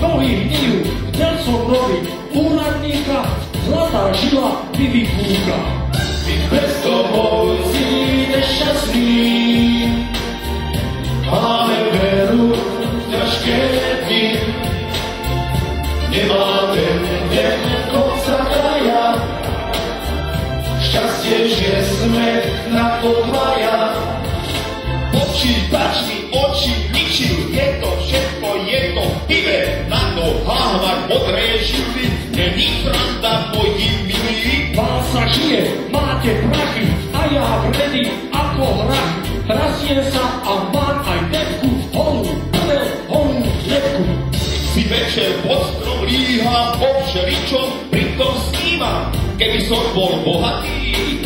nohy hnijú, delcom nohy, úradníka, zlatá žila vyvypúka. My bezdomovci nešťastní, máme veru v ťažké dni. Nemáme deň konca kraja, šťastie, že sme na to dvaja. Počítač mi oči ničil, je to všetko, je to pive, na nohách mám modré žily, není pravda, moji milí. Vás sa žije, máte prachy, a ja vredy ako hrach. Trasiem sa a mám aj depku, holú, holú lepku. Si večer pod strom líha, po všeličom pritom snímam. Keby som bol bohatý,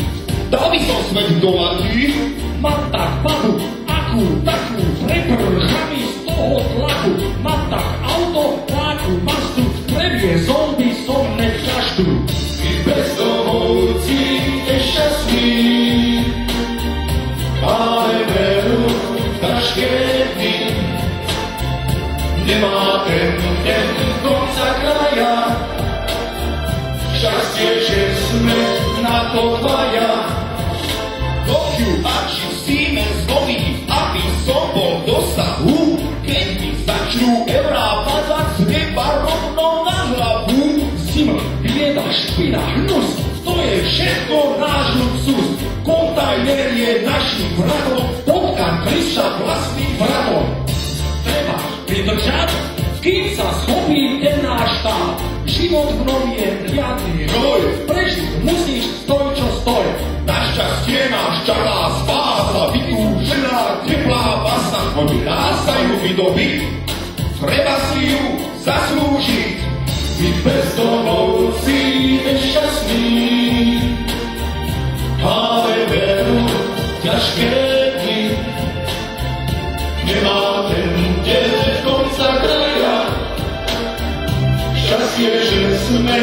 dal by som svet dolatý. Mám tak babu, akú takú, preprchami z toho tlaku. Mám tak auto, tlaku, mastu, previezol by som nešťaštu. My bezdomovci nešťastní, máme veru v ťažké dni. Nemá ten deň konca kraja, šťastie, že sme na to dvaja. Dokiu ači Siemens nový, aby som bol v dosahu, keď mi začnú eurá padať z neba rovno na hlavu. Zima, bieda, špina, hnus, to je všetko náš luxus. Kontajner je našim vratom, vodka Kryša vlastným vratom. Treba vydržať, kým sa schopí ten náš štát. Život v novi je riadny roj, prežiť musíš stoj, čo stoj. Našťastie nás čaká spása, vytúžená, teplá basa, oni nástajú vydobyť, treba si ju zaslúžiť. My bezdomovci nešťastní, máme veru v ťažké dni. Nemá ten deň konca kraja, šťastie, že sme